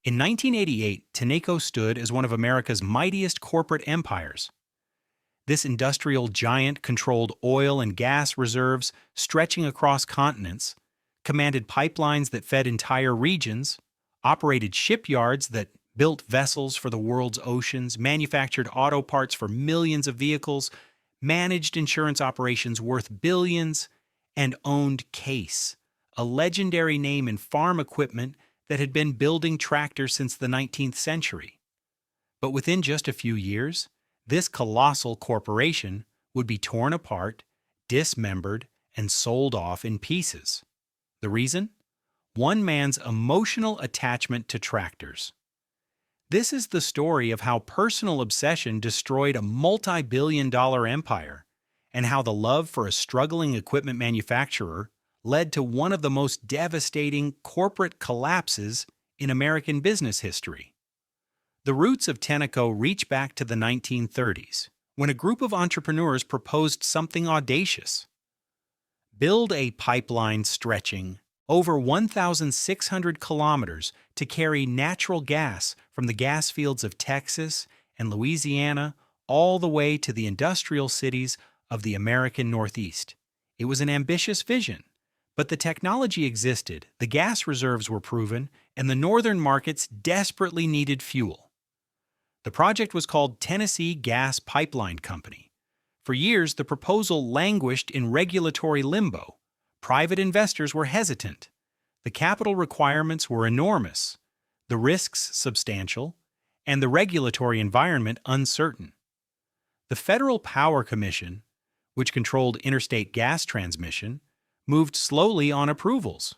In 1988, Tenneco stood as one of America's mightiest corporate empires. This industrial giant controlled oil and gas reserves stretching across continents, commanded pipelines that fed entire regions, operated shipyards that built vessels for the world's oceans, manufactured auto parts for millions of vehicles, managed insurance operations worth billions, and owned Case, a legendary name in farm equipment that had been building tractors since the 19th century. But within just a few years, this colossal corporation would be torn apart, dismembered, and sold off in pieces. The reason? One man's emotional attachment to tractors. This is the story of how personal obsession destroyed a multi-billion-dollar empire, and how the love for a struggling equipment manufacturer led to one of the most devastating corporate collapses in American business history. The roots of Tenneco reach back to the 1930s, when a group of entrepreneurs proposed something audacious. Build a pipeline stretching over 1,600 kilometers to carry natural gas from the gas fields of Texas and Louisiana all the way to the industrial cities of the American Northeast. It was an ambitious vision, but the technology existed, the gas reserves were proven, and the northern markets desperately needed fuel. The project was called Tennessee Gas Pipeline Company. For years, the proposal languished in regulatory limbo. Private investors were hesitant. The capital requirements were enormous, the risks substantial, and the regulatory environment uncertain. The Federal Power Commission, which controlled interstate gas transmission, moved slowly on approvals.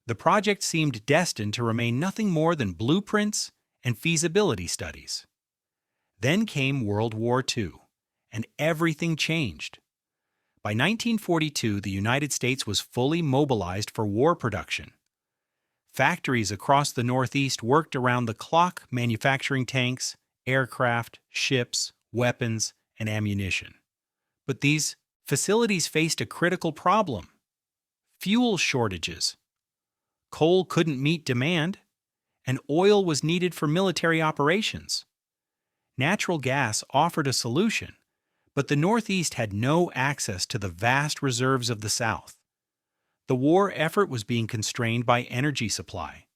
The project seemed destined to remain nothing more than blueprints and feasibility studies. Then came World War II, and everything changed. By 1942, the United States was fully mobilized for war production. Factories across the Northeast worked around the clock manufacturing tanks, aircraft, ships, weapons, and ammunition. But these facilities faced a critical problem: fuel shortages. Coal couldn't meet demand, and oil was needed for military operations. Natural gas offered a solution, but the Northeast had no access to the vast reserves of the South. The war effort was being constrained by energy supply.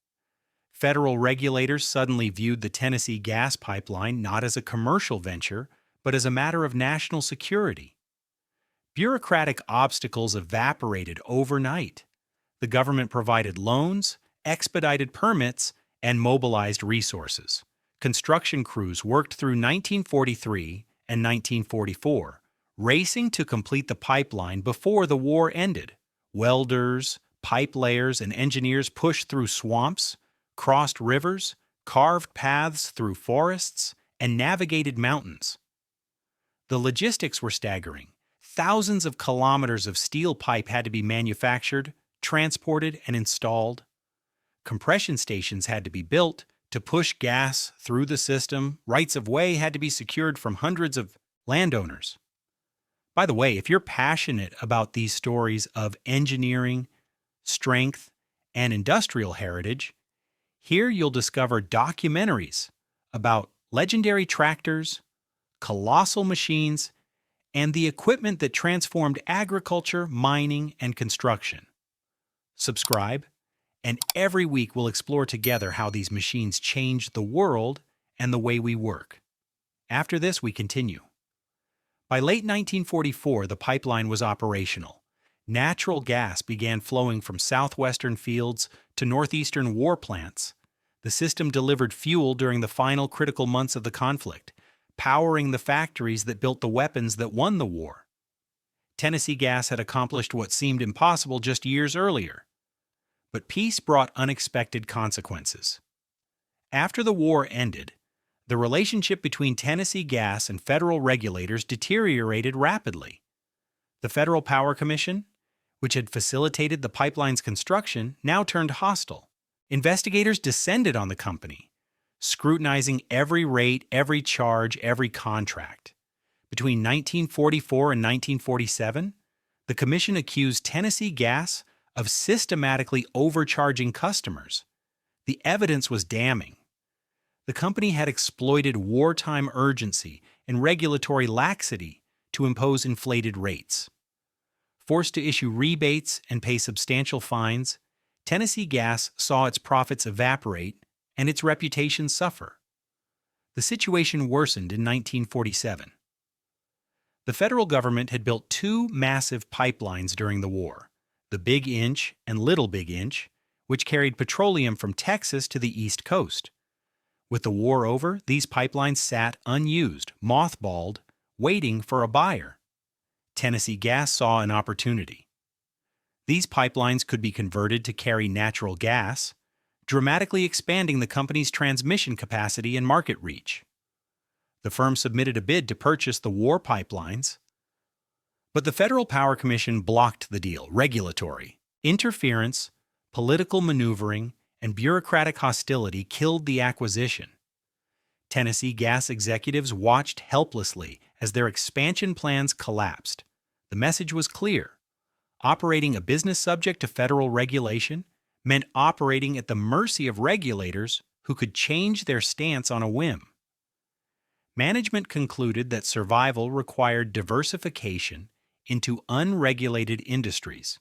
Federal regulators suddenly viewed the Tennessee gas pipeline not as a commercial venture, but as a matter of national security. Bureaucratic obstacles evaporated overnight. The government provided loans, expedited permits, and mobilized resources. Construction crews worked through 1943 and 1944, racing to complete the pipeline before the war ended. Welders, pipe layers, and engineers pushed through swamps, crossed rivers, carved paths through forests, and navigated mountains. The logistics were staggering. Thousands of kilometers of steel pipe had to be manufactured, transported, and installed. Compression stations had to be built to push gas through the system. Rights of way had to be secured from hundreds of landowners. By the way, if you're passionate about these stories of engineering, strength, and industrial heritage, here you'll discover documentaries about legendary tractors, colossal machines, and the equipment that transformed agriculture, mining, and construction. Subscribe, and every week we'll explore together how these machines changed the world and the way we work. After this, we continue. By late 1944, the pipeline was operational. Natural gas began flowing from southwestern fields to northeastern war plants. The system delivered fuel during the final critical months of the conflict, powering the factories that built the weapons that won the war. Tennessee Gas had accomplished what seemed impossible just years earlier. But peace brought unexpected consequences. After the war ended, the relationship between Tennessee Gas and federal regulators deteriorated rapidly. The Federal Power Commission, which had facilitated the pipeline's construction, now turned hostile. Investigators descended on the company, scrutinizing every rate, every charge, every contract. Between 1944 and 1947, the commission accused Tennessee Gas of systematically overcharging customers. The evidence was damning. The company had exploited wartime urgency and regulatory laxity to impose inflated rates. Forced to issue rebates and pay substantial fines, Tennessee Gas saw its profits evaporate and its reputation suffer. The situation worsened in 1947. The federal government had built two massive pipelines during the war, the Big Inch and Little Big Inch, which carried petroleum from Texas to the East Coast. With the war over, these pipelines sat unused, mothballed, waiting for a buyer. Tennessee Gas saw an opportunity. These pipelines could be converted to carry natural gas, dramatically expanding the company's transmission capacity and market reach. The firm submitted a bid to purchase the war pipelines, but the Federal Power Commission blocked the deal. Regulatory interference, political maneuvering, and bureaucratic hostility killed the acquisition. Tennessee Gas executives watched helplessly as their expansion plans collapsed. The message was clear. Operating a business subject to federal regulation meant operating at the mercy of regulators who could change their stance on a whim. Management concluded that survival required diversification into unregulated industries.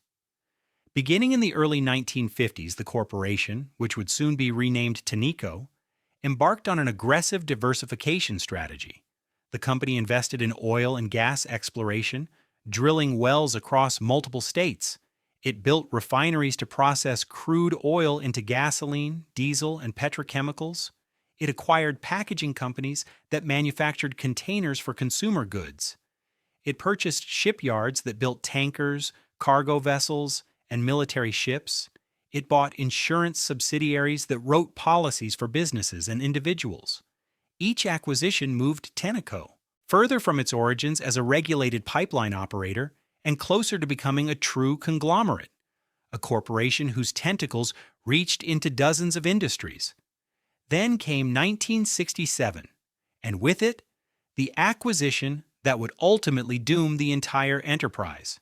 Beginning in the early 1950s, the corporation, which would soon be renamed Tenneco, embarked on an aggressive diversification strategy. The company invested in oil and gas exploration, drilling wells across multiple states. It built refineries to process crude oil into gasoline, diesel, and petrochemicals. It acquired packaging companies that manufactured containers for consumer goods. It purchased shipyards that built tankers, cargo vessels, and military ships. It bought insurance subsidiaries that wrote policies for businesses and individuals. Each acquisition moved Tenneco further from its origins as a regulated pipeline operator and closer to becoming a true conglomerate, a corporation whose tentacles reached into dozens of industries. Then came 1967, and with it, the acquisition that would ultimately doom the entire enterprise.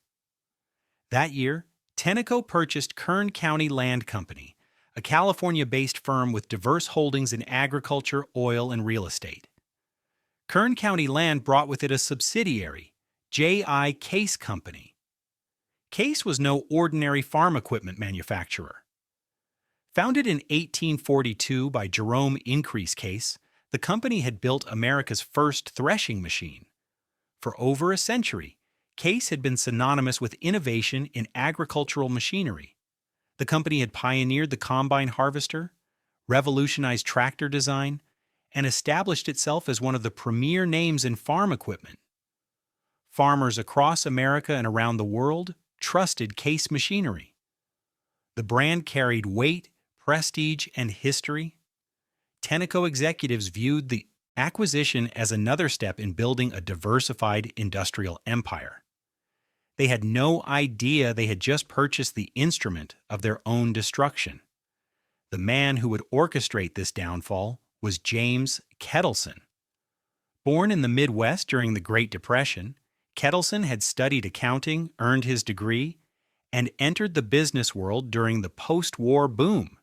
That year, Tenneco purchased Kern County Land Company, a California-based firm with diverse holdings in agriculture, oil, and real estate. Kern County Land brought with it a subsidiary, J.I. Case Company. Case was no ordinary farm equipment manufacturer. Founded in 1842 by Jerome Increase Case, the company had built America's first threshing machine. For over a century, Case had been synonymous with innovation in agricultural machinery. The company had pioneered the combine harvester, revolutionized tractor design, and established itself as one of the premier names in farm equipment. Farmers across America and around the world trusted Case machinery. The brand carried weight, prestige, and history. Tenneco executives viewed the acquisition as another step in building a diversified industrial empire. They had no idea they had just purchased the instrument of their own destruction. The man who would orchestrate this downfall was James Kettleson. Born in the Midwest during the Great Depression, Kettleson had studied accounting, earned his degree, and entered the business world during the post-war boom.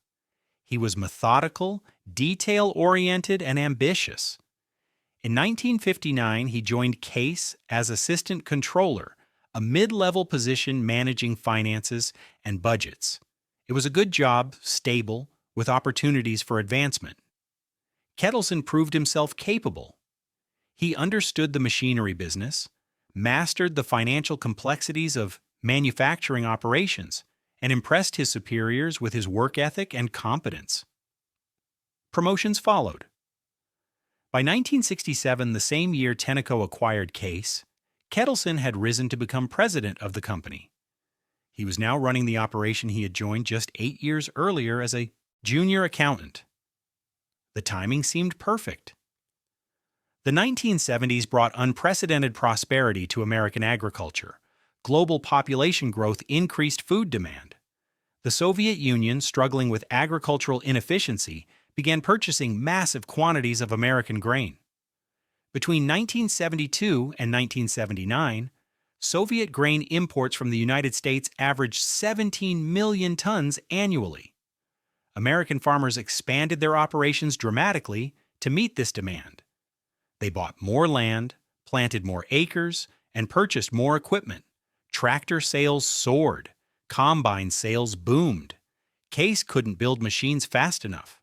He was methodical, detail-oriented, and ambitious. In 1959, he joined Case as assistant controller, a mid-level position managing finances and budgets. It was a good job, stable, with opportunities for advancement. Kettleson proved himself capable. He understood the machinery business, mastered the financial complexities of manufacturing operations, and impressed his superiors with his work ethic and competence. Promotions followed. By 1967, the same year Tenneco acquired Case, Kettleson had risen to become president of the company. He was now running the operation he had joined just 8 years earlier as a junior accountant. The timing seemed perfect. The 1970s brought unprecedented prosperity to American agriculture. Global population growth increased food demand. The Soviet Union, struggling with agricultural inefficiency, began purchasing massive quantities of American grain. Between 1972 and 1979, Soviet grain imports from the United States averaged 17 million tons annually. American farmers expanded their operations dramatically to meet this demand. They bought more land, planted more acres, and purchased more equipment. Tractor sales soared. Combine sales boomed. Case couldn't build machines fast enough.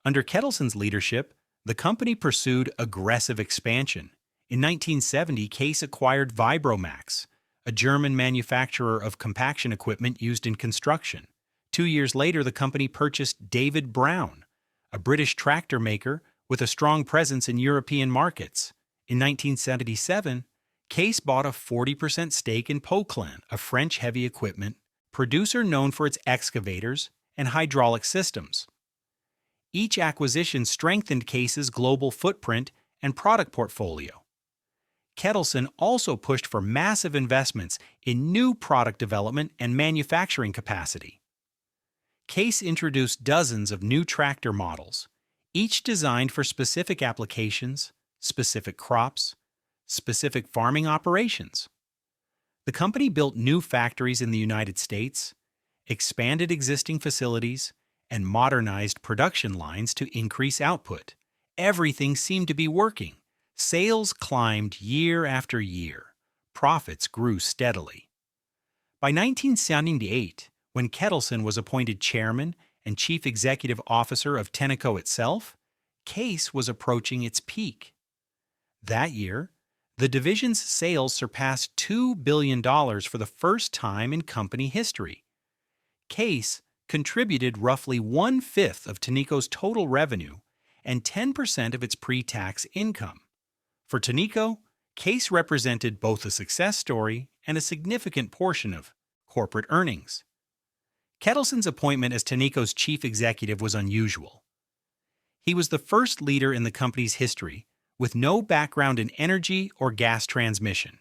Under Kettleson's leadership, the company pursued aggressive expansion. In 1970, Case acquired Vibromax, a German manufacturer of compaction equipment used in construction. 2 years later, the company purchased David Brown, a British tractor maker with a strong presence in European markets. In 1977, Case bought a 40% stake in Poquelin, a French heavy equipment producer known for its excavators and hydraulic systems. Each acquisition strengthened Case's global footprint and product portfolio. Kettleson also pushed for massive investments in new product development and manufacturing capacity. Case introduced dozens of new tractor models, each designed for specific applications, specific crops, specific farming operations. The company built new factories in the United States, expanded existing facilities, and modernized production lines to increase output. Everything seemed to be working. Sales climbed year after year. Profits grew steadily. By 1978, when Kettleson was appointed chairman and chief executive officer of Tenneco itself, Case was approaching its peak. That year, the division's sales surpassed $2 billion for the first time in company history. Case contributed roughly 1/5 of Tenneco's total revenue and 10% of its pre-tax income. For Tenneco, Case represented both a success story and a significant portion of corporate earnings. Kettleson's appointment as Tenneco's chief executive was unusual. He was the first leader in the company's history with no background in energy or gas transmission.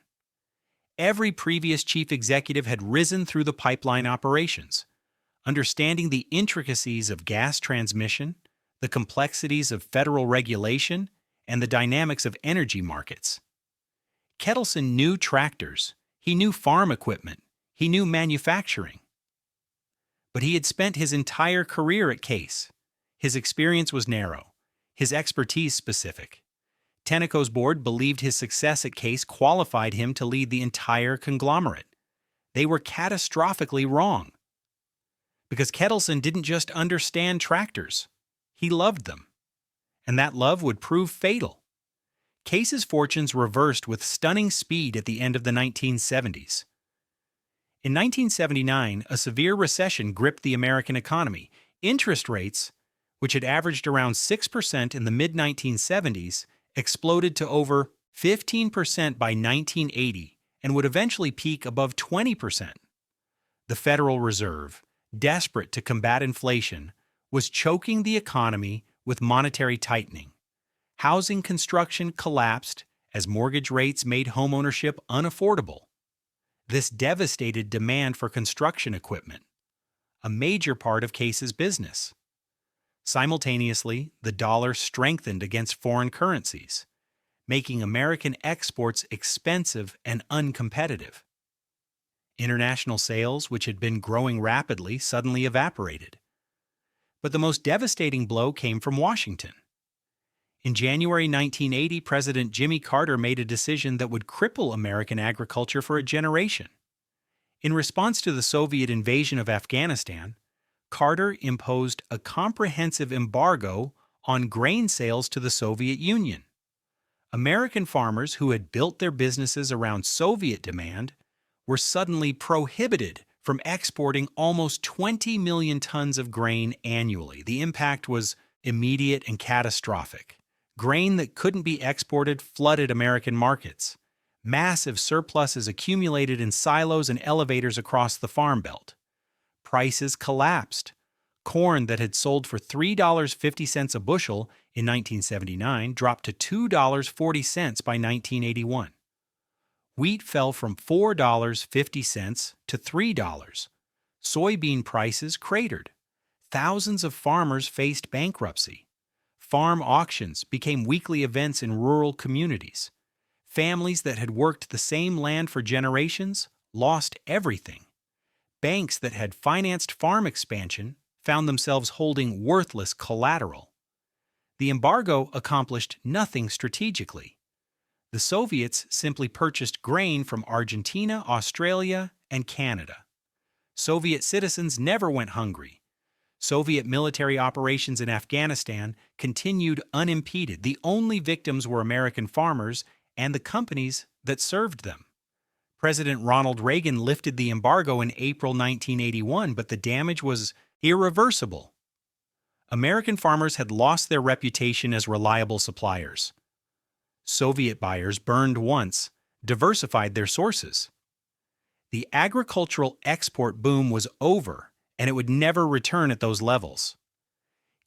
Every previous chief executive had risen through the pipeline operations, understanding the intricacies of gas transmission, the complexities of federal regulation, and the dynamics of energy markets. Kettleson knew tractors, he knew farm equipment, he knew manufacturing. But he had spent his entire career at Case. His experience was narrow, his expertise specific. Tenneco's board believed his success at Case qualified him to lead the entire conglomerate. They were catastrophically wrong. Because Kettleson didn't just understand tractors, he loved them. And that love would prove fatal. Case's fortunes reversed with stunning speed at the end of the 1970s. In 1979, a severe recession gripped the American economy. Interest rates, which had averaged around 6% in the mid-1970s, exploded to over 15% by 1980 and would eventually peak above 20%. The Federal Reserve, desperate to combat inflation, was choking the economy with monetary tightening. Housing construction collapsed as mortgage rates made homeownership unaffordable. This devastated demand for construction equipment, a major part of Case's business. Simultaneously, the dollar strengthened against foreign currencies, making American exports expensive and uncompetitive. International sales, which had been growing rapidly, suddenly evaporated. But the most devastating blow came from Washington. In January 1980, President Jimmy Carter made a decision that would cripple American agriculture for a generation. In response to the Soviet invasion of Afghanistan, Carter imposed a comprehensive embargo on grain sales to the Soviet Union. American farmers who had built their businesses around Soviet demand were suddenly prohibited from exporting almost 20 million tons of grain annually. The impact was immediate and catastrophic. Grain that couldn't be exported flooded American markets. Massive surpluses accumulated in silos and elevators across the Farm Belt. Prices collapsed. Corn that had sold for $3.50 a bushel in 1979 dropped to $2.40 by 1981. Wheat fell from $4.50 to $3. Soybean prices cratered. Thousands of farmers faced bankruptcy. Farm auctions became weekly events in rural communities. Families that had worked the same land for generations lost everything. Banks that had financed farm expansion found themselves holding worthless collateral. The embargo accomplished nothing strategically. The Soviets simply purchased grain from Argentina, Australia, and Canada. Soviet citizens never went hungry. Soviet military operations in Afghanistan continued unimpeded. The only victims were American farmers and the companies that served them. President Ronald Reagan lifted the embargo in April 1981, but the damage was irreversible. American farmers had lost their reputation as reliable suppliers. Soviet buyers burned once, diversified their sources. The agricultural export boom was over, and it would never return at those levels.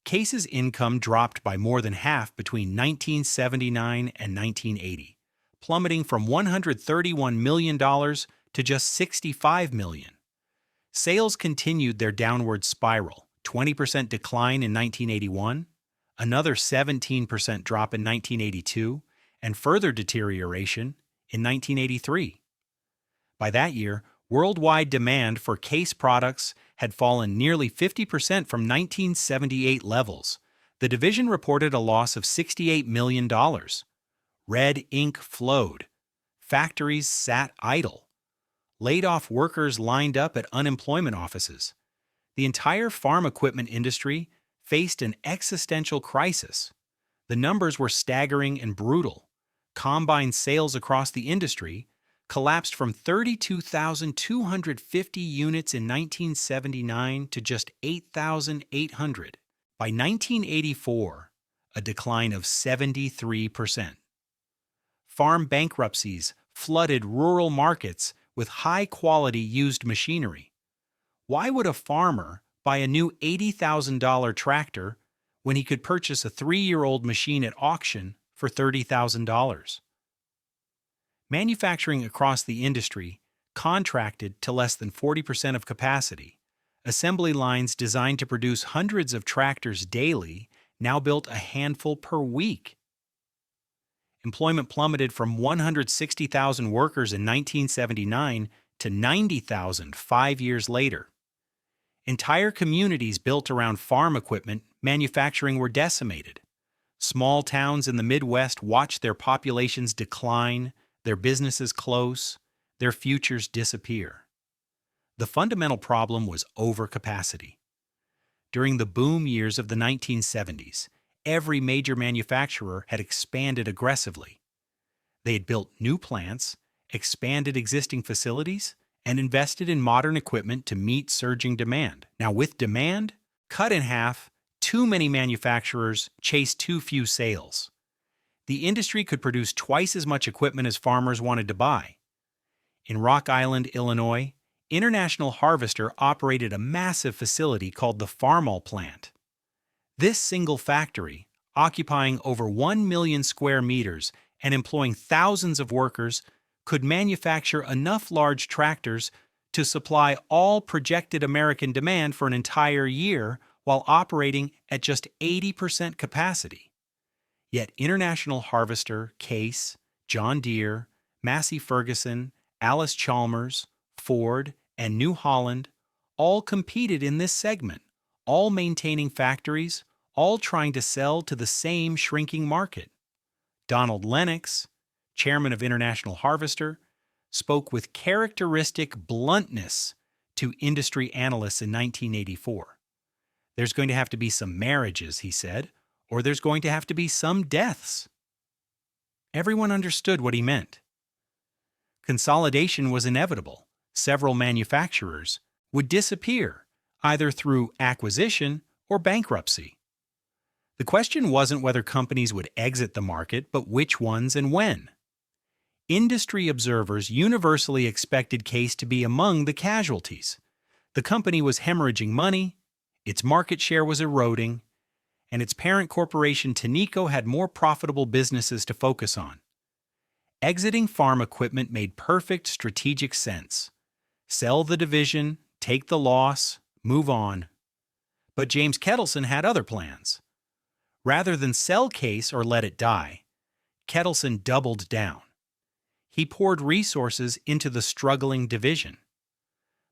Case's income dropped by more than half between 1979 and 1980, plummeting from $131 million to just $65 million. Sales continued their downward spiral, 20% decline in 1981, another 17% drop in 1982, and further deterioration in 1983. By that year, worldwide demand for case products had fallen nearly 50% from 1978 levels. The division reported a loss of $68 million. Red ink flowed. Factories sat idle. Laid-off workers lined up at unemployment offices. The entire farm equipment industry faced an existential crisis. The numbers were staggering and brutal. Combine sales across the industry collapsed from 32,250 units in 1979 to just 8,800. By 1984, a decline of 73%. Farm bankruptcies flooded rural markets with high-quality used machinery. Why would a farmer buy a new $80,000 tractor when he could purchase a 3-year-old machine at auction for $30,000? Manufacturing across the industry contracted to less than 40% of capacity. Assembly lines designed to produce hundreds of tractors daily now built a handful per week. Employment plummeted from 160,000 workers in 1979 to 90,000 5 years later. Entire communities built around farm equipment manufacturing were decimated. Small towns in the Midwest watched their populations decline, their businesses close, their futures disappear. The fundamental problem was overcapacity. During the boom years of the 1970s, every major manufacturer had expanded aggressively. They had built new plants, expanded existing facilities, and invested in modern equipment to meet surging demand. Now, with demand cut in half, too many manufacturers chased too few sales. The industry could produce twice as much equipment as farmers wanted to buy. In Rock Island, Illinois, International Harvester operated a massive facility called the Farmall plant. This single factory, occupying over 1 million square meters and employing thousands of workers, could manufacture enough large tractors to supply all projected American demand for an entire year while operating at just 80% capacity. Yet International Harvester, Case, John Deere, Massey Ferguson, Alice Chalmers, Ford, and New Holland all competed in this segment, all maintaining factories, all trying to sell to the same shrinking market. Donald Lennox, chairman of International Harvester, spoke with characteristic bluntness to industry analysts in 1984. There's going to have to be some marriages, he said, or there's going to have to be some deaths. Everyone understood what he meant. Consolidation was inevitable. Several manufacturers would disappear, either through acquisition or bankruptcy. The question wasn't whether companies would exit the market, but which ones and when. Industry observers universally expected Case to be among the casualties. The company was hemorrhaging money, its market share was eroding, and its parent corporation Tenneco had more profitable businesses to focus on. Exiting farm equipment made perfect strategic sense. Sell the division, take the loss, move on. But James Kettleson had other plans. Rather than sell Case or let it die, Kettleson doubled down. He poured resources into the struggling division.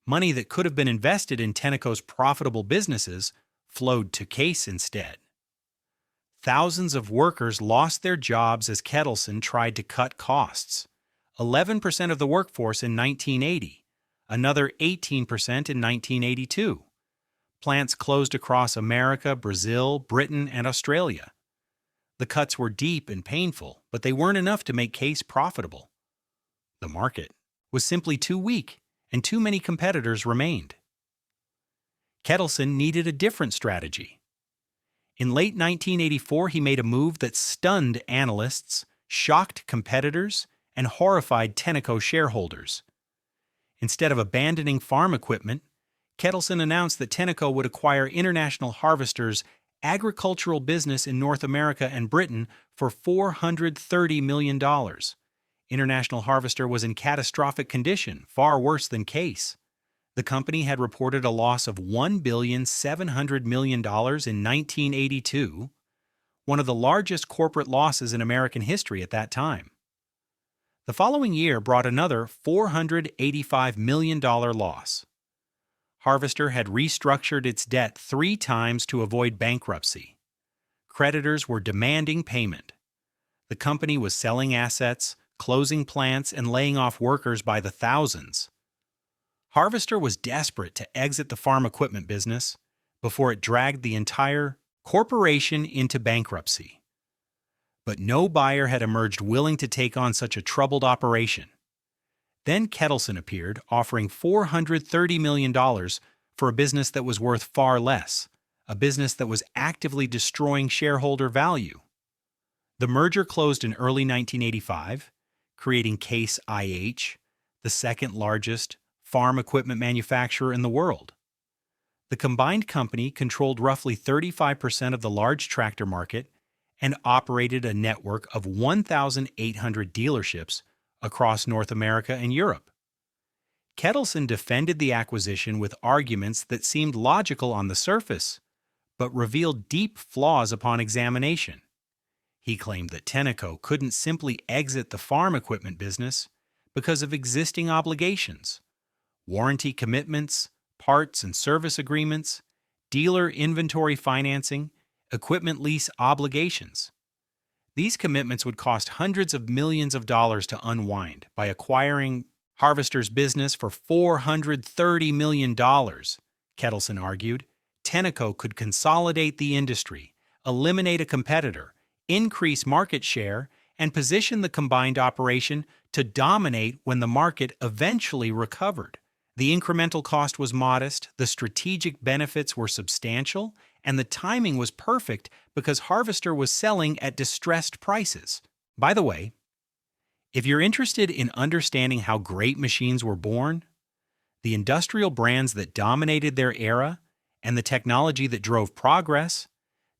Money that could have been invested in Tenneco's profitable businesses flowed to Case instead. Thousands of workers lost their jobs as Kettleson tried to cut costs. 11% of the workforce in 1980, another 18% in 1982. Plants closed across America, Brazil, Britain, and Australia. The cuts were deep and painful, but they weren't enough to make Case profitable. The market was simply too weak, and too many competitors remained. Kettleson needed a different strategy. In late 1984, he made a move that stunned analysts, shocked competitors, and horrified Tenneco shareholders. Instead of abandoning farm equipment, Kettleson announced that Tenneco would acquire International Harvester's agricultural business in North America and Britain for $430 million. International Harvester was in catastrophic condition, far worse than Case. The company had reported a loss of $1,700 million in 1982, one of the largest corporate losses in American history at that time. The following year brought another $485 million loss. Harvester had restructured its debt 3 times to avoid bankruptcy. Creditors were demanding payment. The company was selling assets, closing plants, and laying off workers by the thousands. Harvester was desperate to exit the farm equipment business before it dragged the entire corporation into bankruptcy. But no buyer had emerged willing to take on such a troubled operation. Then Kettleson appeared, offering $430 million for a business that was worth far less, a business that was actively destroying shareholder value. The merger closed in early 1985, creating Case IH, the second largest farm equipment manufacturer in the world. The combined company controlled roughly 35% of the large tractor market and operated a network of 1,800 dealerships across North America and Europe. Kettleson defended the acquisition with arguments that seemed logical on the surface, but revealed deep flaws upon examination. He claimed that Tenneco couldn't simply exit the farm equipment business because of existing obligations, warranty commitments, parts and service agreements, dealer inventory financing, equipment lease obligations. These commitments would cost hundreds of millions of dollars to unwind. By acquiring Harvester's business for $430 million, Kettleson argued, Tenneco could consolidate the industry, eliminate a competitor, increase market share, and position the combined operation to dominate when the market eventually recovered. The incremental cost was modest, the strategic benefits were substantial, and the timing was perfect because Harvester was selling at distressed prices. By the way, if you're interested in understanding how great machines were born, the industrial brands that dominated their era, and the technology that drove progress,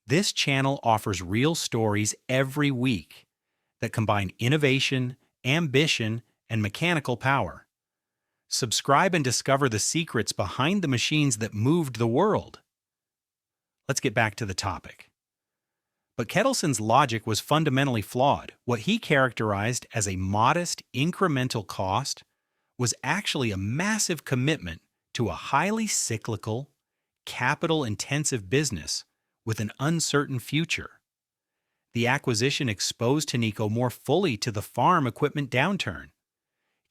this channel offers real stories every week that combine innovation, ambition, and mechanical power. Subscribe and discover the secrets behind the machines that moved the world. Let's get back to the topic. But Kettleson's logic was fundamentally flawed. What he characterized as a modest incremental cost was actually a massive commitment to a highly cyclical, capital-intensive business with an uncertain future. The acquisition exposed Tenneco more fully to the farm equipment downturn.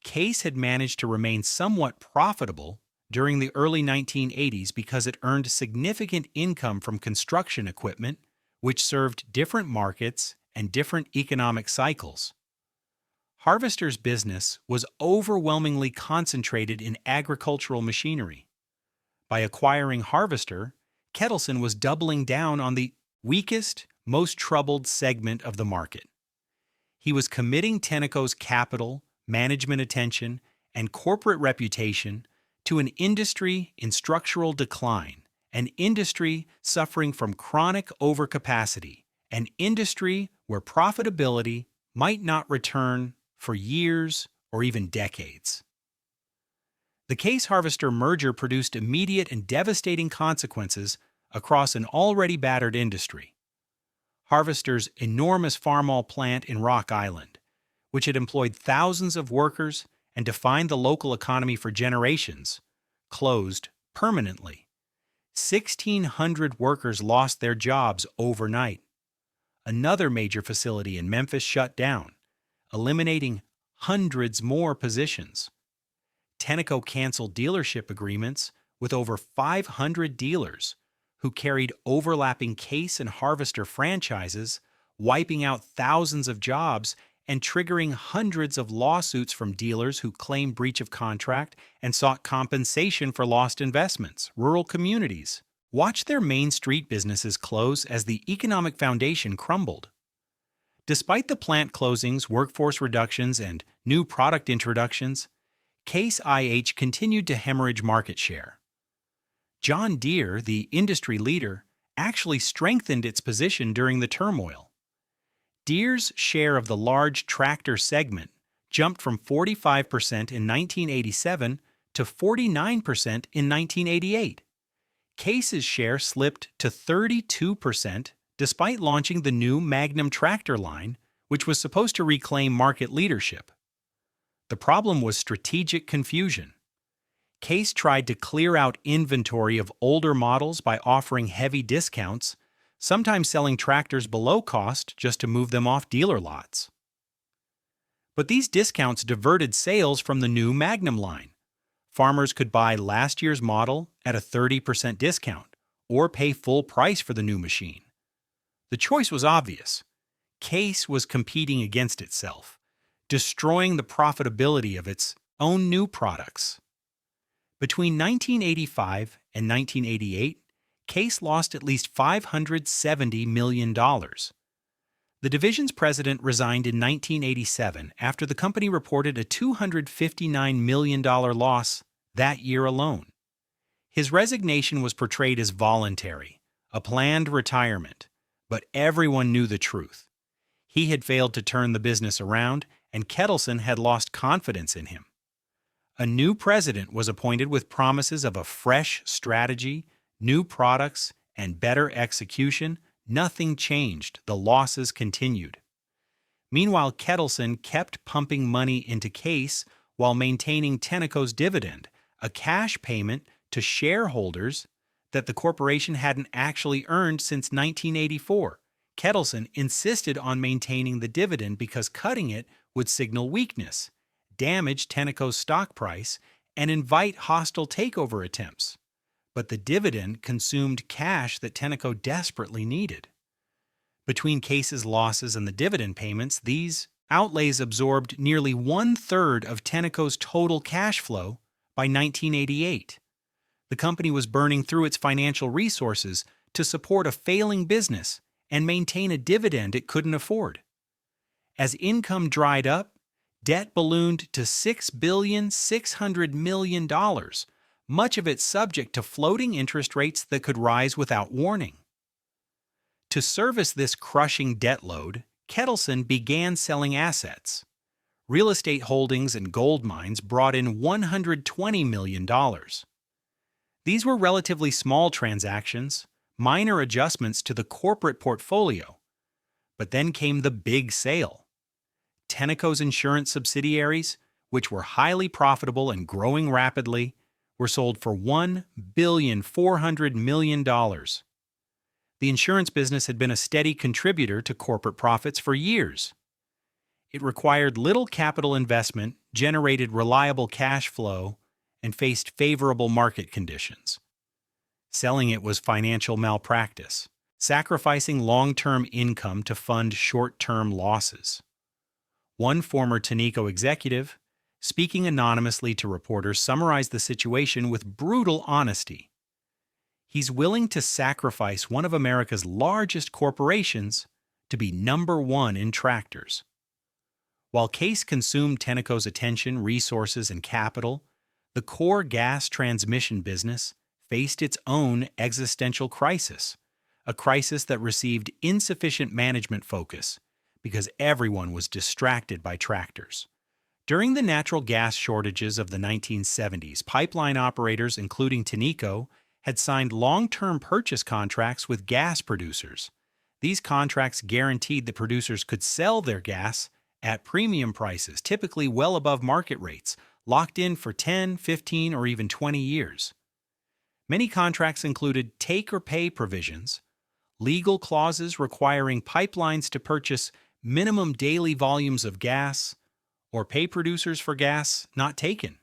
Case had managed to remain somewhat profitable during the early 1980s because it earned significant income from construction equipment, which served different markets and different economic cycles. Harvester's business was overwhelmingly concentrated in agricultural machinery. By acquiring Harvester, Kettleson was doubling down on the weakest, most troubled segment of the market. He was committing Tenneco's capital, management attention, and corporate reputation to an industry in structural decline, an industry suffering from chronic overcapacity, an industry where profitability might not return for years or even decades. The Case Harvester merger produced immediate and devastating consequences across an already battered industry. Harvester's enormous Farmall plant in Rock Island, which had employed thousands of workers and defined the local economy for generations, closed permanently. 1,600 workers lost their jobs overnight. Another major facility in Memphis shut down, eliminating hundreds more positions. Tenneco canceled dealership agreements with over 500 dealers who carried overlapping Case and Harvester franchises, wiping out thousands of jobs and triggering hundreds of lawsuits from dealers who claimed breach of contract and sought compensation for lost investments. Rural communities watched their Main Street businesses close as the economic foundation crumbled. Despite the plant closings, workforce reductions, and new product introductions, Case IH continued to hemorrhage market share. John Deere, the industry leader, actually strengthened its position during the turmoil. Deere's share of the large tractor segment jumped from 45% in 1987 to 49% in 1988. Case's share slipped to 32% despite launching the new Magnum tractor line, which was supposed to reclaim market leadership. The problem was strategic confusion. Case tried to clear out inventory of older models by offering heavy discounts, sometimes selling tractors below cost just to move them off dealer lots. But these discounts diverted sales from the new Magnum line. Farmers could buy last year's model at a 30% discount or pay full price for the new machine. The choice was obvious. Case was competing against itself, destroying the profitability of its own new products. Between 1985 and 1988, Case lost at least $570 million. The division's president resigned in 1987 after the company reported a $259 million loss that year alone. His resignation was portrayed as voluntary, a planned retirement, but everyone knew the truth. He had failed to turn the business around, and Kettleson had lost confidence in him. A new president was appointed with promises of a fresh strategy, new products, and better execution. Nothing changed. The losses continued. Meanwhile, Kettleson kept pumping money into Case while maintaining Tenneco's dividend, a cash payment to shareholders that the corporation hadn't actually earned since 1984. Kettleson insisted on maintaining the dividend because cutting it would signal weakness, damage Tenneco's stock price, and invite hostile takeover attempts. But the dividend consumed cash that Tenneco desperately needed. Between Case's losses and the dividend payments, these outlays absorbed nearly one-third of Tenneco's total cash flow by 1988. The company was burning through its financial resources to support a failing business and maintain a dividend it couldn't afford. As income dried up, debt ballooned to $6.6 billion, much of it subject to floating interest rates that could rise without warning. To service this crushing debt load, Kettleson began selling assets. Real estate holdings and gold mines brought in $120 million. These were relatively small transactions, minor adjustments to the corporate portfolio. But then came the big sale. Tenneco's insurance subsidiaries, which were highly profitable and growing rapidly, were sold for $1.4 billion. The insurance business had been a steady contributor to corporate profits for years. It required little capital investment, generated reliable cash flow, and faced favorable market conditions. Selling it was financial malpractice, sacrificing long-term income to fund short-term losses. One former Tenneco executive, speaking anonymously to reporters, summarized the situation with brutal honesty. He's willing to sacrifice one of America's largest corporations to be number one in tractors. While Case consumed Tenneco's attention, resources, and capital, the core gas transmission business faced its own existential crisis, a crisis that received insufficient management focus because everyone was distracted by tractors. During the natural gas shortages of the 1970s, pipeline operators, including Tenneco, had signed long-term purchase contracts with gas producers. These contracts guaranteed that producers could sell their gas at premium prices, typically well above market rates, locked in for 10, 15, or even 20 years. Many contracts included take-or-pay provisions, legal clauses requiring pipelines to purchase minimum daily volumes of gas, or pay producers for gas not taken.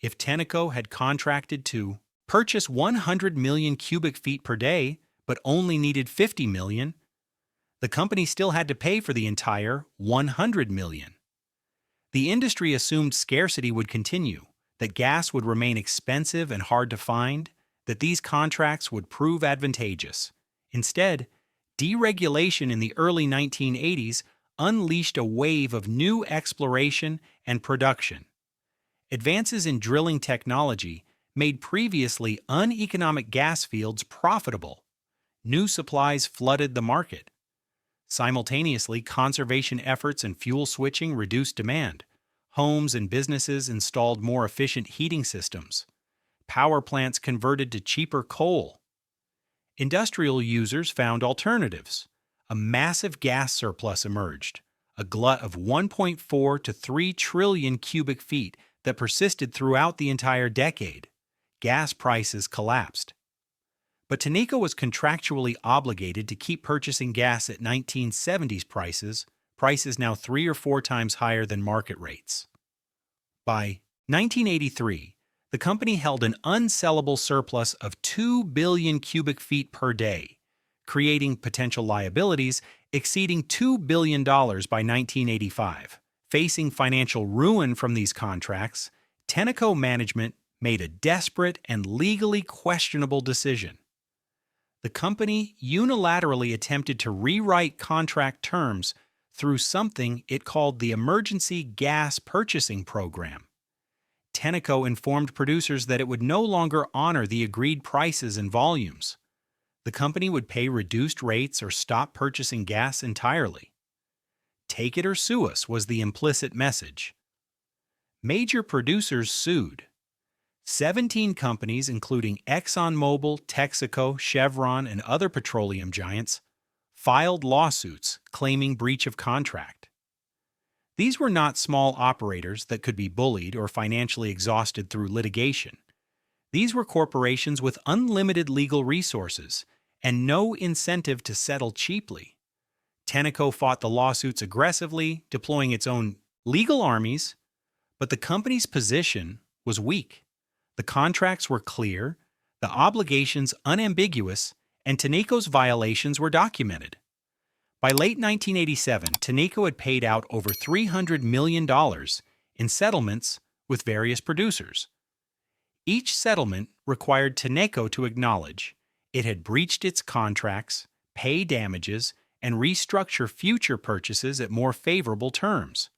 If Tenneco had contracted to purchase 100 million cubic feet per day, but only needed 50 million, the company still had to pay for the entire 100 million. The industry assumed scarcity would continue, that gas would remain expensive and hard to find, that these contracts would prove advantageous. Instead, deregulation in the early 1980s unleashed a wave of new exploration and production. Advances in drilling technology made previously uneconomic gas fields profitable. New supplies flooded the market. Simultaneously, conservation efforts and fuel switching reduced demand. Homes and businesses installed more efficient heating systems. Power plants converted to cheaper coal. Industrial users found alternatives. A massive gas surplus emerged, a glut of 1.4 to 3 trillion cubic feet that persisted throughout the entire decade. Gas prices collapsed. But Tenneco was contractually obligated to keep purchasing gas at 1970s prices now 3 or 4 times higher than market rates. By 1983, the company held an unsellable surplus of 2 billion cubic feet per day, creating potential liabilities exceeding $2 billion by 1985. Facing financial ruin from these contracts, Tenneco management made a desperate and legally questionable decision. The company unilaterally attempted to rewrite contract terms through something it called the Emergency Gas Purchasing Program. Tenneco informed producers that it would no longer honor the agreed prices and volumes. The company would pay reduced rates or stop purchasing gas entirely. Take it or sue us was the implicit message. Major producers sued. 17 companies, including ExxonMobil, Texaco, Chevron, and other petroleum giants, filed lawsuits claiming breach of contract. These were not small operators that could be bullied or financially exhausted through litigation. These were corporations with unlimited legal resources and no incentive to settle cheaply. Tenneco fought the lawsuits aggressively, deploying its own legal armies, but the company's position was weak. The contracts were clear, the obligations unambiguous, and Tenneco's violations were documented. By late 1987, Tenneco had paid out over $300 million in settlements with various producers. Each settlement required Tenneco to acknowledge it had breached its contracts, pay damages, and restructure future purchases at more favorable terms.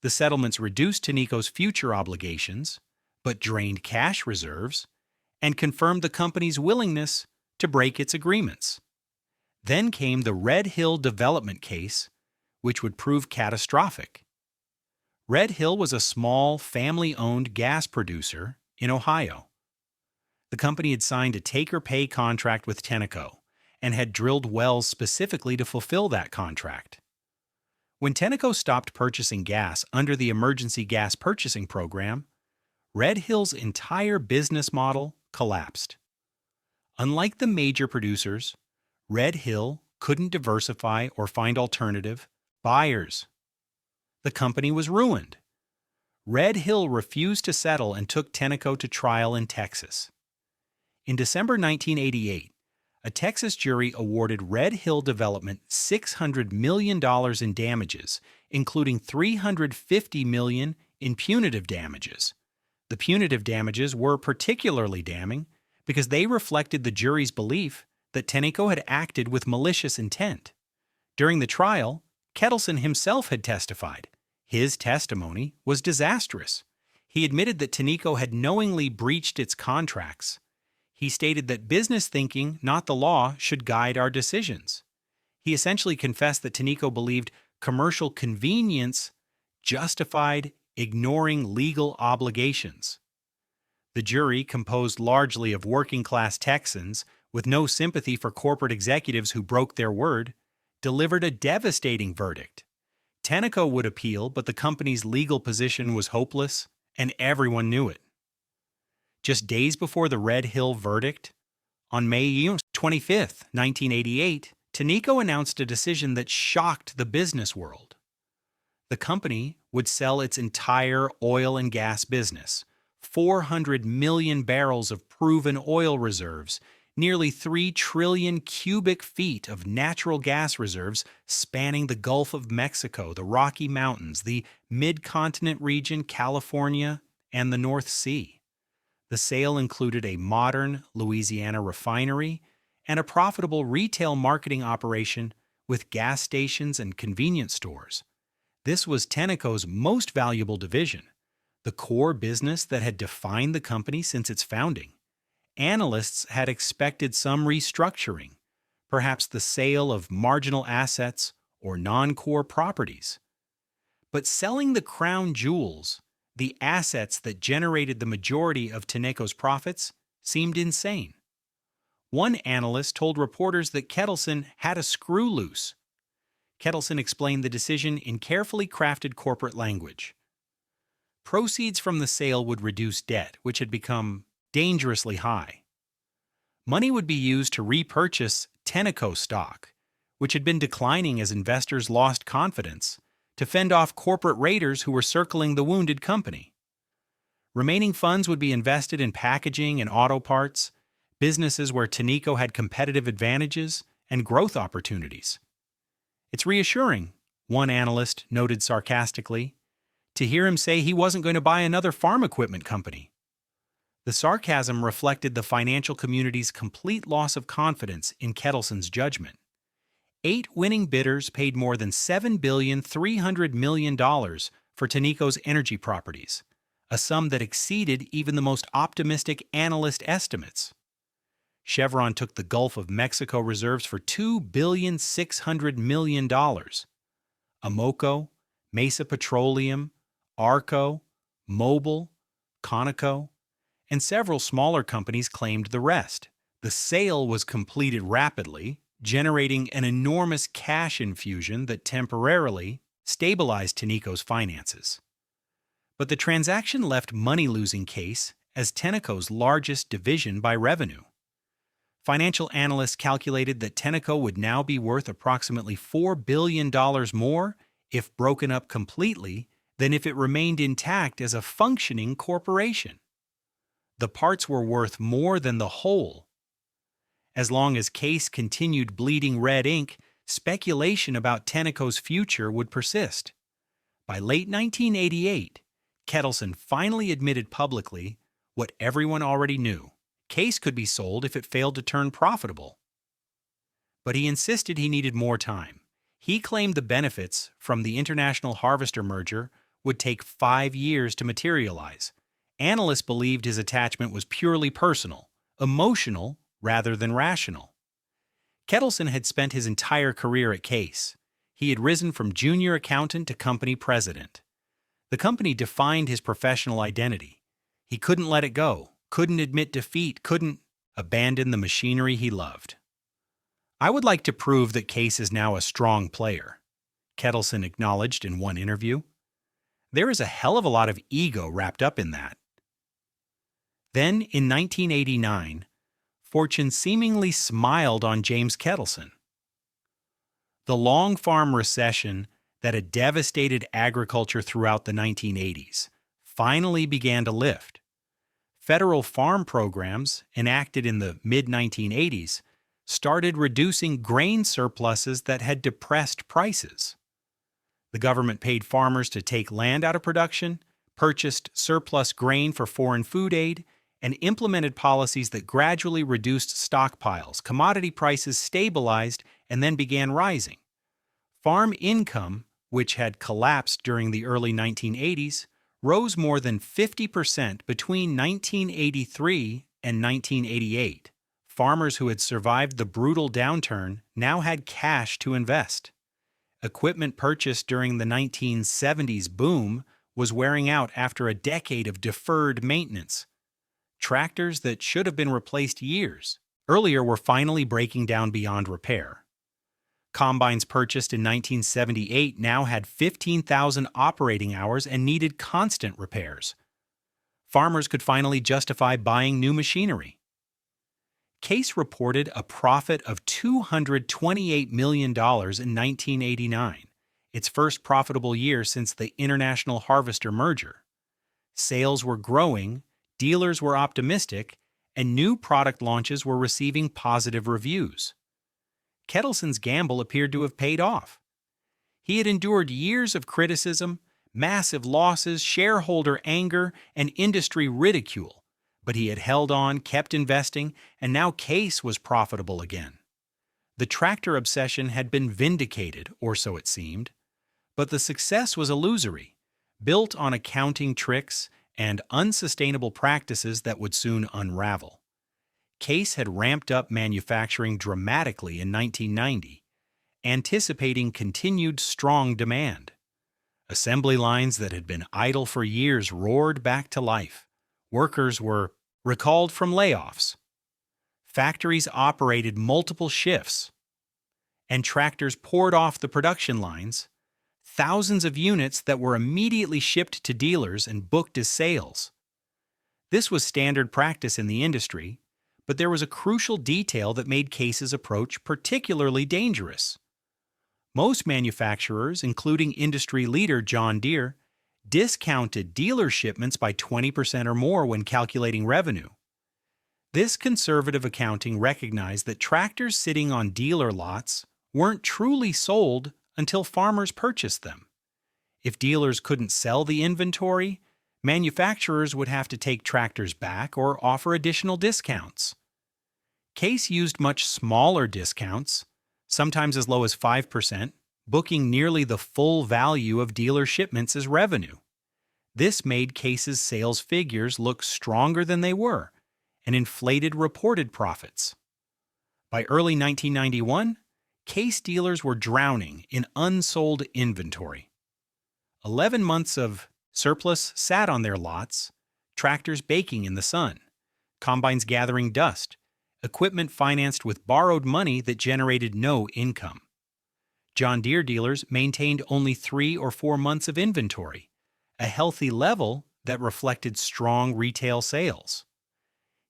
The settlements reduced Tenneco's future obligations, but drained cash reserves, and confirmed the company's willingness to break its agreements. Then came the Red Hill development case, which would prove catastrophic. Red Hill was a small, family-owned gas producer in Ohio. The company had signed a take-or-pay contract with Tenneco and had drilled wells specifically to fulfill that contract. When Tenneco stopped purchasing gas under the Emergency Gas Purchasing Program, Red Hill's entire business model collapsed. Unlike the major producers, Red Hill couldn't diversify or find alternative buyers. The company was ruined. Red Hill refused to settle and took Tenneco to trial in Texas. In December 1988, a Texas jury awarded Red Hill Development $600 million in damages, including $350 million in punitive damages. The punitive damages were particularly damning because they reflected the jury's belief that Tenneco had acted with malicious intent. During the trial, Kettleson himself had testified. His testimony was disastrous. He admitted that Tenneco had knowingly breached its contracts. He stated that business thinking, not the law, should guide our decisions. He essentially confessed that Tenneco believed commercial convenience justified ignoring legal obligations. The jury, composed largely of working-class Texans with no sympathy for corporate executives who broke their word, delivered a devastating verdict. Tenneco would appeal, but the company's legal position was hopeless and everyone knew it. Just days before the Red Hill verdict, on May 25, 1988, Tenneco announced a decision that shocked the business world. The company would sell its entire oil and gas business, 400 million barrels of proven oil reserves, nearly 3 trillion cubic feet of natural gas reserves spanning the Gulf of Mexico, the Rocky Mountains, the Mid-Continent region, California, and the North Sea. The sale included a modern Louisiana refinery and a profitable retail marketing operation with gas stations and convenience stores. This was Tenneco's most valuable division, the core business that had defined the company since its founding. Analysts had expected some restructuring, perhaps the sale of marginal assets or non-core properties. But selling the crown jewels, the assets that generated the majority of Tenneco's profits, seemed insane. One analyst told reporters that Kettleson had a screw loose. Kettleson explained the decision in carefully crafted corporate language. Proceeds from the sale would reduce debt, which had become dangerously high. Money would be used to repurchase Tenneco stock, which had been declining as investors lost confidence, to fend off corporate raiders who were circling the wounded company. Remaining funds would be invested in packaging and auto parts, businesses where Tenneco had competitive advantages and growth opportunities. It's reassuring, one analyst noted sarcastically, to hear him say he wasn't going to buy another farm equipment company. The sarcasm reflected the financial community's complete loss of confidence in Kettleson's judgment. 8 winning bidders paid more than $7.3 billion for Tenneco's energy properties, a sum that exceeded even the most optimistic analyst estimates. Chevron took the Gulf of Mexico reserves for $2.6 billion. Amoco, Mesa Petroleum, Arco, Mobil, Conoco, and several smaller companies claimed the rest. The sale was completed rapidly, generating an enormous cash infusion that temporarily stabilized Tenneco's finances. But the transaction left money-losing Case as Tenneco's largest division by revenue. Financial analysts calculated that Tenneco would now be worth approximately $4 billion more if broken up completely than if it remained intact as a functioning corporation. The parts were worth more than the whole. As long as Case continued bleeding red ink, speculation about Tenneco's future would persist. By late 1988, Kettleson finally admitted publicly what everyone already knew. Case could be sold if it failed to turn profitable. But he insisted he needed more time. He claimed the benefits from the International Harvester merger would take 5 years to materialize. Analysts believed his attachment was purely personal, emotional rather than rational. Kettleson had spent his entire career at Case. He had risen from junior accountant to company president. The company defined his professional identity. He couldn't let it go, couldn't admit defeat, couldn't abandon the machinery he loved. "I would like to prove that Case is now a strong player," Kettleson acknowledged in one interview. "There is a hell of a lot of ego wrapped up in that." Then, in 1989, fortune seemingly smiled on James Kettleson. The long farm recession that had devastated agriculture throughout the 1980s finally began to lift. Federal farm programs, enacted in the mid-1980s, started reducing grain surpluses that had depressed prices. The government paid farmers to take land out of production, purchased surplus grain for foreign food aid, and implemented policies that gradually reduced stockpiles. Commodity prices stabilized and then began rising. Farm income, which had collapsed during the early 1980s, rose more than 50% between 1983 and 1988. Farmers who had survived the brutal downturn now had cash to invest. Equipment purchased during the 1970s boom was wearing out after a decade of deferred maintenance. Tractors that should have been replaced years earlier were finally breaking down beyond repair. Combines purchased in 1978 now had 15,000 operating hours and needed constant repairs. farmers could finally justify buying new machinery. Case reported a profit of $228 million in 1989, its first profitable year since the International Harvester merger. Sales were growing, dealers were optimistic, and new product launches were receiving positive reviews. Kettleson's gamble appeared to have paid off. He had endured years of criticism, massive losses, shareholder anger, and industry ridicule, but he had held on, kept investing, and now Case was profitable again. The tractor obsession had been vindicated, or so it seemed, but the success was illusory, built on accounting tricks and unsustainable practices that would soon unravel. Case had ramped up manufacturing dramatically in 1990, anticipating continued strong demand. Assembly lines that had been idle for years roared back to life. Workers were recalled from layoffs. Factories operated multiple shifts, and tractors poured off the production lines, thousands of units that were immediately shipped to dealers and booked as sales. This was standard practice in the industry, but there was a crucial detail that made Case's approach particularly dangerous. Most manufacturers, including industry leader John Deere, discounted dealer shipments by 20% or more when calculating revenue. This conservative accounting recognized that tractors sitting on dealer lots weren't truly sold until farmers purchased them. If dealers couldn't sell the inventory, manufacturers would have to take tractors back or offer additional discounts. Case used much smaller discounts, sometimes as low as 5%, booking nearly the full value of dealer shipments as revenue. This made Case's sales figures look stronger than they were and inflated reported profits. By early 1991, Case dealers were drowning in unsold inventory. 11 months of surplus sat on their lots, tractors baking in the sun, combines gathering dust, equipment financed with borrowed money that generated no income. John Deere dealers maintained only 3 or 4 months of inventory, a healthy level that reflected strong retail sales.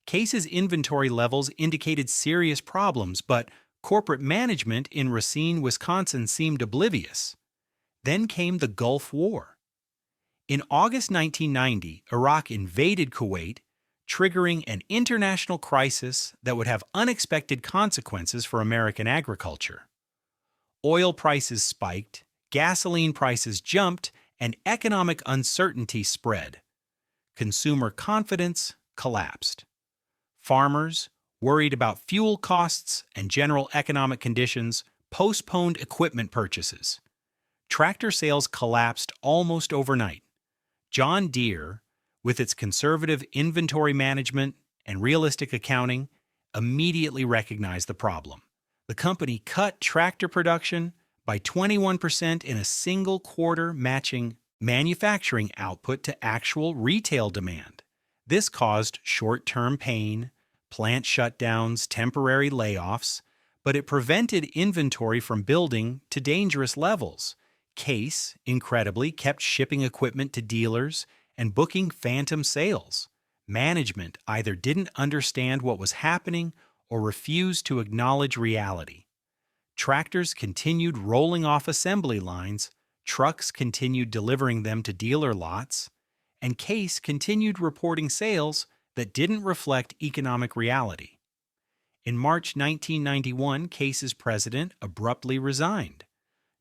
Case's inventory levels indicated serious problems, but corporate management in Racine, Wisconsin seemed oblivious. Then came the Gulf War. In August 1990, Iraq invaded Kuwait, triggering an international crisis that would have unexpected consequences for American agriculture. Oil prices spiked, gasoline prices jumped, and economic uncertainty spread. Consumer confidence collapsed. Farmers, worried about fuel costs and general economic conditions, postponed equipment purchases. Tractor sales collapsed almost overnight. John Deere, with its conservative inventory management and realistic accounting, immediately recognized the problem. The company cut tractor production by 21% in a single quarter, matching manufacturing output to actual retail demand. This caused short-term pain, plant shutdowns, temporary layoffs, but it prevented inventory from building to dangerous levels. Case, incredibly, kept shipping equipment to dealers and booking phantom sales. Management either didn't understand what was happening or refused to acknowledge reality. Tractors continued rolling off assembly lines, trucks continued delivering them to dealer lots, and Case continued reporting sales that didn't reflect economic reality. In March 1991, Case's president abruptly resigned.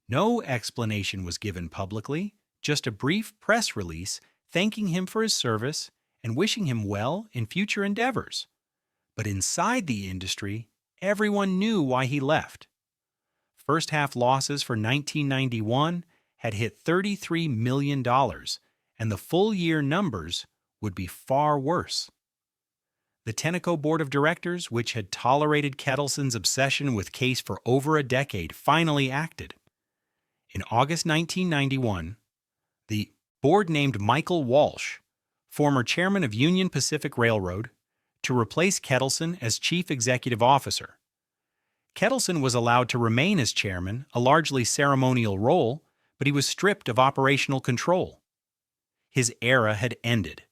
No explanation was given publicly, just a brief press release thanking him for his service and wishing him well in future endeavors. But inside the industry, everyone knew why he left. First half losses for 1991 had hit $33 million, and the full year numbers would be far worse. The Tenneco board of directors, which had tolerated Kettleson's obsession with Case for over a decade, finally acted. In August 1991, the board named Michael Walsh, former chairman of Union Pacific Railroad, to replace Kettleson as chief executive officer. Kettleson was allowed to remain as chairman, a largely ceremonial role, but he was stripped of operational control. His era had ended.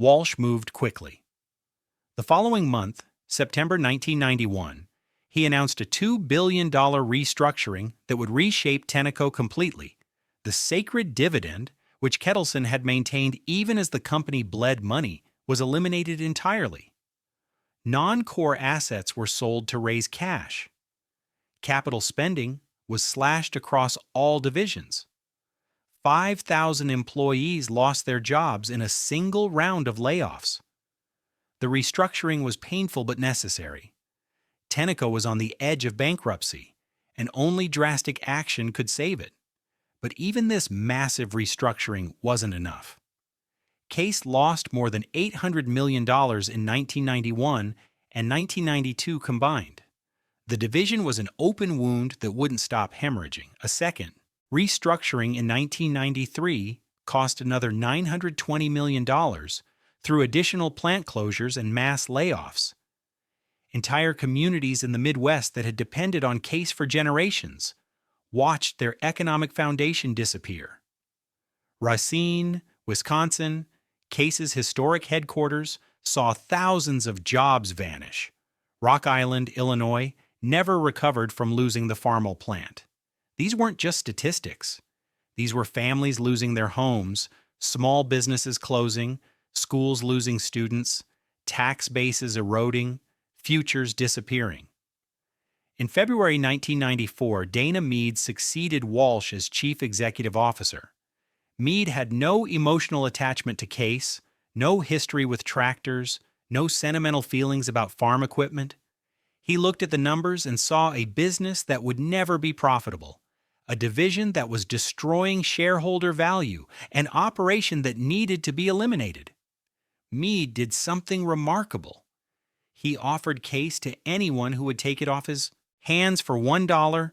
Walsh moved quickly. The following month, September 1991, he announced a $2 billion restructuring that would reshape Tenneco completely. The sacred dividend, which Kettleson had maintained even as the company bled money, was eliminated entirely. Non-core assets were sold to raise cash. Capital spending was slashed across all divisions. 5,000 employees lost their jobs in a single round of layoffs. The restructuring was painful but necessary. Tenneco was on the edge of bankruptcy, and only drastic action could save it. But even this massive restructuring wasn't enough. Case lost more than $800 million in 1991 and 1992 combined. The division was an open wound that wouldn't stop hemorrhaging. A second restructuring in 1993 cost another $920 million through additional plant closures and mass layoffs. Entire communities in the Midwest that had depended on Case for generations watched their economic foundation disappear. Racine, Wisconsin, Case's historic headquarters, saw thousands of jobs vanish. Rock Island, Illinois, never recovered from losing the Farmall plant. These weren't just statistics. These were families losing their homes, small businesses closing, schools losing students, tax bases eroding, futures disappearing. In February 1994, Dana Mead succeeded Walsh as chief executive officer. Mead had no emotional attachment to Case, no history with tractors, no sentimental feelings about farm equipment. He looked at the numbers and saw a business that would never be profitable, a division that was destroying shareholder value, an operation that needed to be eliminated. Mead did something remarkable. He offered Case to anyone who would take it off his hands for $1,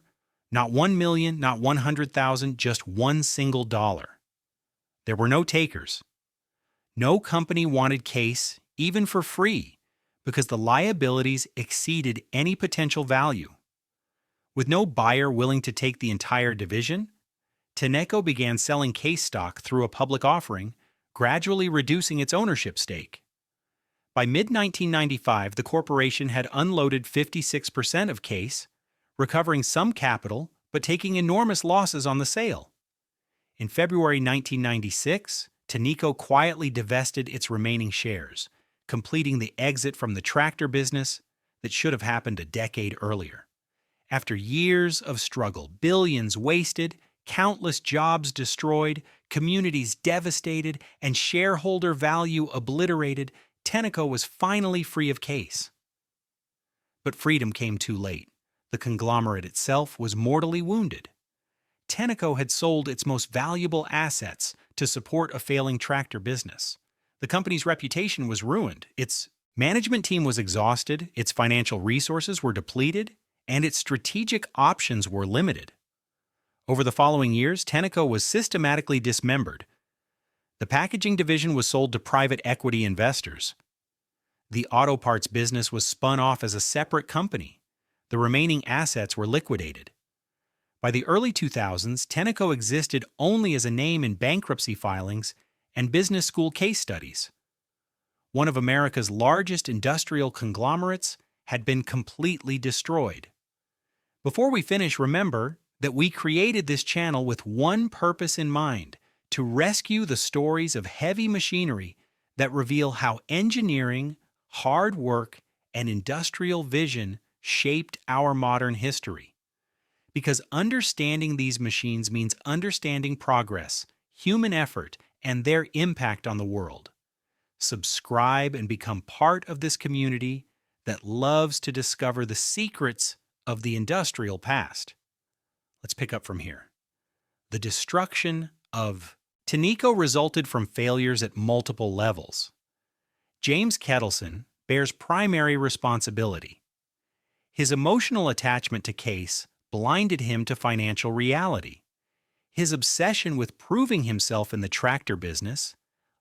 not $1 million, not $100,000, just one single dollar. There were no takers. No company wanted Case, even for free, because the liabilities exceeded any potential value. With no buyer willing to take the entire division, Tenneco began selling Case stock through a public offering, gradually reducing its ownership stake. By mid-1995, the corporation had unloaded 56% of Case, recovering some capital but taking enormous losses on the sale. In February 1996, Tenneco quietly divested its remaining shares, completing the exit from the tractor business that should have happened a decade earlier. After years of struggle, billions wasted, countless jobs destroyed, communities devastated, and shareholder value obliterated, Tenneco was finally free of Case. But freedom came too late. The conglomerate itself was mortally wounded. Tenneco had sold its most valuable assets to support a failing tractor business. The company's reputation was ruined, its management team was exhausted, its financial resources were depleted, and its strategic options were limited. Over the following years, Tenneco was systematically dismembered. The packaging division was sold to private equity investors. The auto parts business was spun off as a separate company. The remaining assets were liquidated. By the early 2000s, Tenneco existed only as a name in bankruptcy filings and business school case studies. One of America's largest industrial conglomerates had been completely destroyed. Before we finish, remember that we created this channel with one purpose in mind: to rescue the stories of heavy machinery that reveal how engineering, hard work, and industrial vision shaped our modern history. Because understanding these machines means understanding progress, human effort, and their impact on the world. Subscribe and become part of this community that loves to discover the secrets of the industrial past. Let's pick up from here. The destruction of Tenneco resulted from failures at multiple levels. James Kettleson bears primary responsibility. His emotional attachment to Case blinded him to financial reality. His obsession with proving himself in the tractor business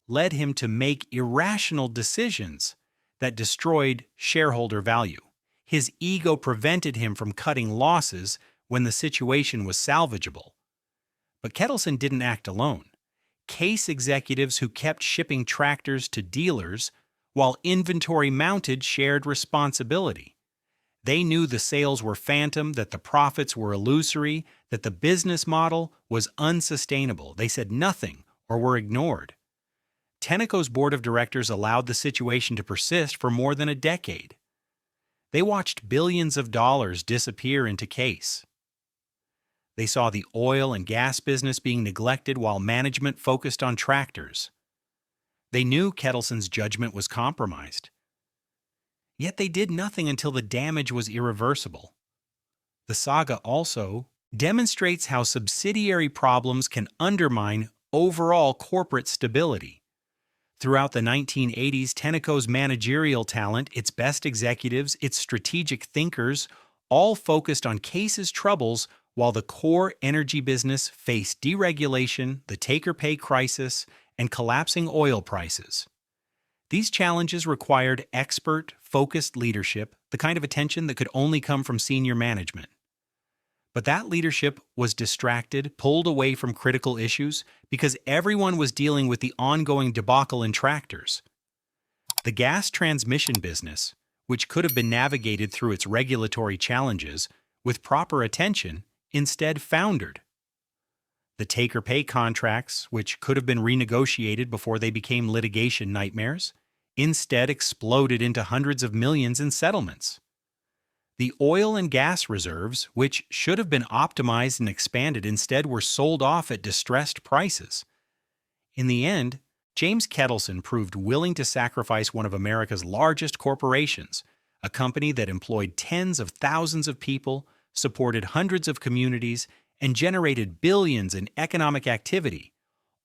led him to make irrational decisions that destroyed shareholder value. His ego prevented him from cutting losses when the situation was salvageable. But Kettleson didn't act alone. Case executives who kept shipping tractors to dealers while inventory mounted shared responsibility. They knew the sales were phantom, that the profits were illusory, that the business model was unsustainable. They said nothing or were ignored. Tenneco's board of directors allowed the situation to persist for more than a decade. They watched billions of dollars disappear into Case. They saw the oil and gas business being neglected while management focused on tractors. They knew Kettleson's judgment was compromised. Yet they did nothing until the damage was irreversible. The saga also demonstrates how subsidiary problems can undermine overall corporate stability. Throughout the 1980s, Tenneco's managerial talent, its best executives, its strategic thinkers, all focused on Case's troubles while the core energy business faced deregulation, the take-or-pay crisis, and collapsing oil prices. These challenges required expert, focused leadership, the kind of attention that could only come from senior management. But that leadership was distracted, pulled away from critical issues, because everyone was dealing with the ongoing debacle in tractors. The gas transmission business, which could have been navigated through its regulatory challenges with proper attention, instead foundered. The take-or-pay contracts, which could have been renegotiated before they became litigation nightmares, instead exploded into hundreds of millions in settlements. The oil and gas reserves, which should have been optimized and expanded, instead were sold off at distressed prices. In the end, James Kettleson proved willing to sacrifice one of America's largest corporations, a company that employed tens of thousands of people, supported hundreds of communities, and generated billions in economic activity,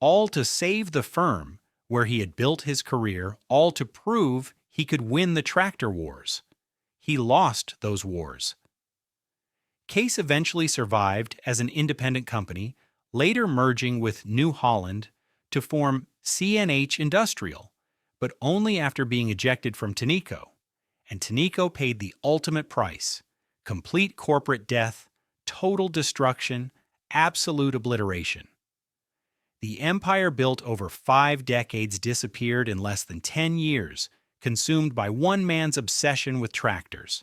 all to save the firm where he had built his career, all to prove he could win the tractor wars. He lost those wars. Case eventually survived as an independent company, later merging with New Holland to form CNH Industrial, but only after being ejected from Tenneco. And Tenneco paid the ultimate price: complete corporate death, total destruction, absolute obliteration. The empire built over 5 decades disappeared in less than 10 years, consumed by one man's obsession with tractors.